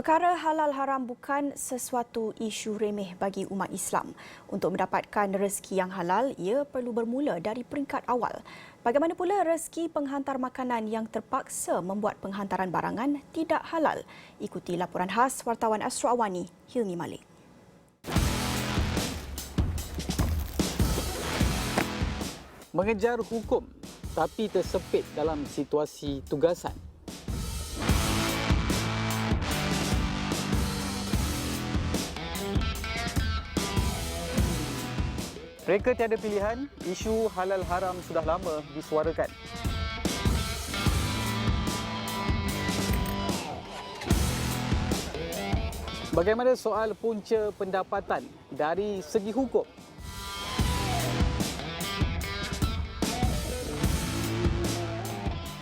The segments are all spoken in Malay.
Perkara halal haram bukan sesuatu isu remeh bagi umat Islam. Untuk mendapatkan rezeki yang halal, ia perlu bermula dari peringkat awal. Bagaimana pula rezeki penghantar makanan yang terpaksa membuat penghantaran barangan tidak halal? Ikuti laporan khas wartawan Astro Awani, Hilmi Malik. Mengejar hukum tapi tersepit dalam situasi tugasan. Mereka tiada pilihan, isu halal haram sudah lama disuarakan. Bagaimana soal punca pendapatan dari segi hukum?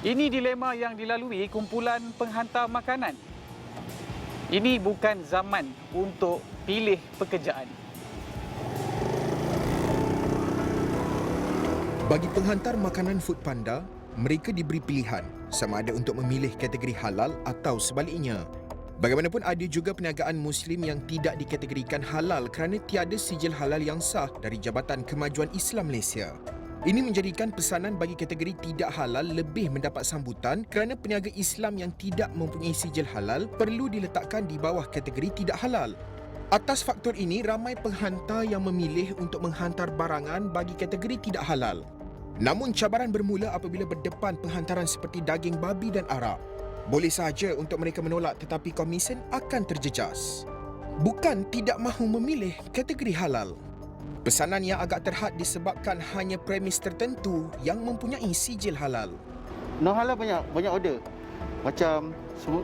Ini dilema yang dilalui kumpulan penghantar makanan. Ini bukan zaman untuk pilih pekerjaan. Bagi penghantar makanan Foodpanda, mereka diberi pilihan sama ada untuk memilih kategori halal atau sebaliknya. Bagaimanapun ada juga perniagaan Muslim yang tidak dikategorikan halal kerana tiada sijil halal yang sah dari Jabatan Kemajuan Islam Malaysia. Ini menjadikan pesanan bagi kategori tidak halal lebih mendapat sambutan kerana peniaga Islam yang tidak mempunyai sijil halal perlu diletakkan di bawah kategori tidak halal. Atas faktor ini, ramai penghantar yang memilih untuk menghantar barangan bagi kategori tidak halal. Namun cabaran bermula apabila berdepan penghantaran seperti daging babi dan arak. Boleh sahaja untuk mereka menolak tetapi komisen akan terjejas. Bukan tidak mahu memilih kategori halal. Pesanan yang agak terhad disebabkan hanya premis tertentu yang mempunyai sijil halal. Non halal banyak order. Macam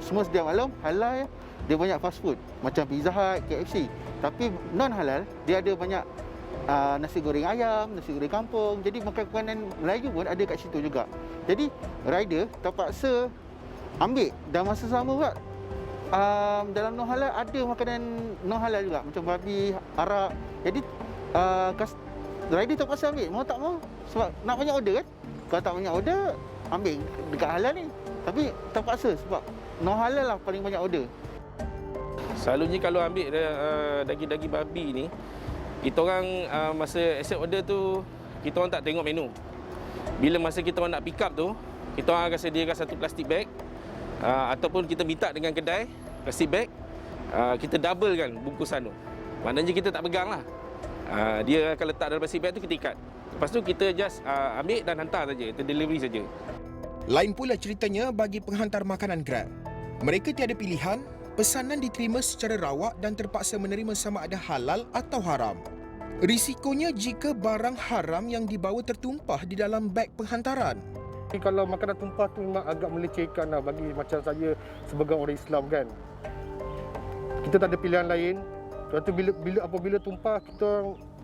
semua sedia maklum halal dia banyak fast food macam Pizza Hut, KFC. Tapi non halal dia ada banyak nasi goreng ayam, nasi goreng kampung. Jadi makanan Melayu pun ada kat situ juga. Jadi rider terpaksa ambil dan masa sama pula dalam non halal ada makanan non halal juga macam babi, arak. Jadi rider terpaksa ambil, mau tak mau sebab nak banyak order kan. Kalau tak banyak order, ambil dekat halal ni. Tapi terpaksa sebab non halal lah paling banyak order. Selalunya kalau ambil daging-daging babi ni, kita orang masa accept order tu, kita orang tak tengok menu. Bila masa kita orang nak pick up tu, kita orang akan sediakan satu plastik bag ataupun kita minta dengan kedai plastik bag, kita double kan bungkusan tu. Maknanya kita tak pegang lah. Dia akan letak dalam plastik bag tu, kita ikat. Lepas tu kita just ambil dan hantar saja, kita delivery saja. Lain pula ceritanya bagi penghantar makanan Grab. Mereka tiada pilihan, pesanan diterima secara rawak dan terpaksa menerima sama ada halal atau haram. Risikonya jika barang haram yang dibawa tertumpah di dalam beg penghantaran. Kalau makanan tumpah tu memang agak melecehkan lah bagi macam saya sebagai orang Islam kan. Kita tak ada pilihan lain. Lepas tu apabila tumpah kita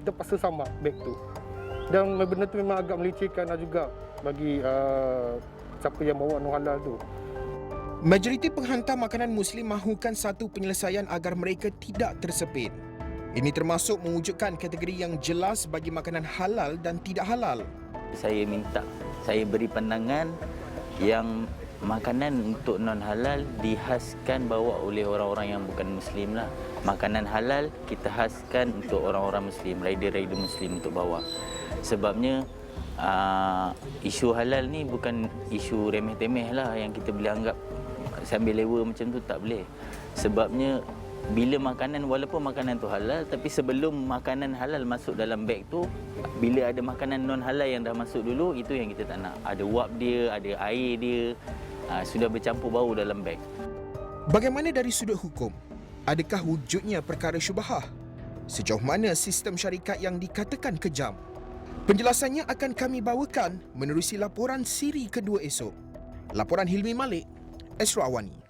terpaksa sama beg tu. Dan benda tu memang agak melecehkan lah juga bagi siapa yang bawa non halal tu. Majoriti penghantar makanan Muslim mahukan satu penyelesaian agar mereka tidak tersepit. Ini termasuk mewujudkan kategori yang jelas bagi makanan halal dan tidak halal. Saya beri pandangan yang makanan untuk non-halal dihaskan bawa oleh orang-orang yang bukan Muslim lah. Makanan halal kita haskan untuk orang-orang Muslim, rider-rider Muslim untuk bawa. Sebabnya isu halal ni bukan isu remeh-temeh lah yang kita boleh anggap sambil lewa macam tu, tak boleh. Sebabnya bila makanan, walaupun makanan tu halal, tapi sebelum makanan halal masuk dalam beg tu, bila ada makanan non halal yang dah masuk dulu, itu yang kita tak nak. Ada wap dia, ada air dia, sudah bercampur bau dalam beg. Bagaimana dari sudut hukum? Adakah wujudnya perkara syubhah? Sejauh mana sistem syarikat yang dikatakan kejam? Penjelasannya akan kami bawakan menerusi laporan siri kedua esok. Laporan Hilmi Malik, Astro Awani.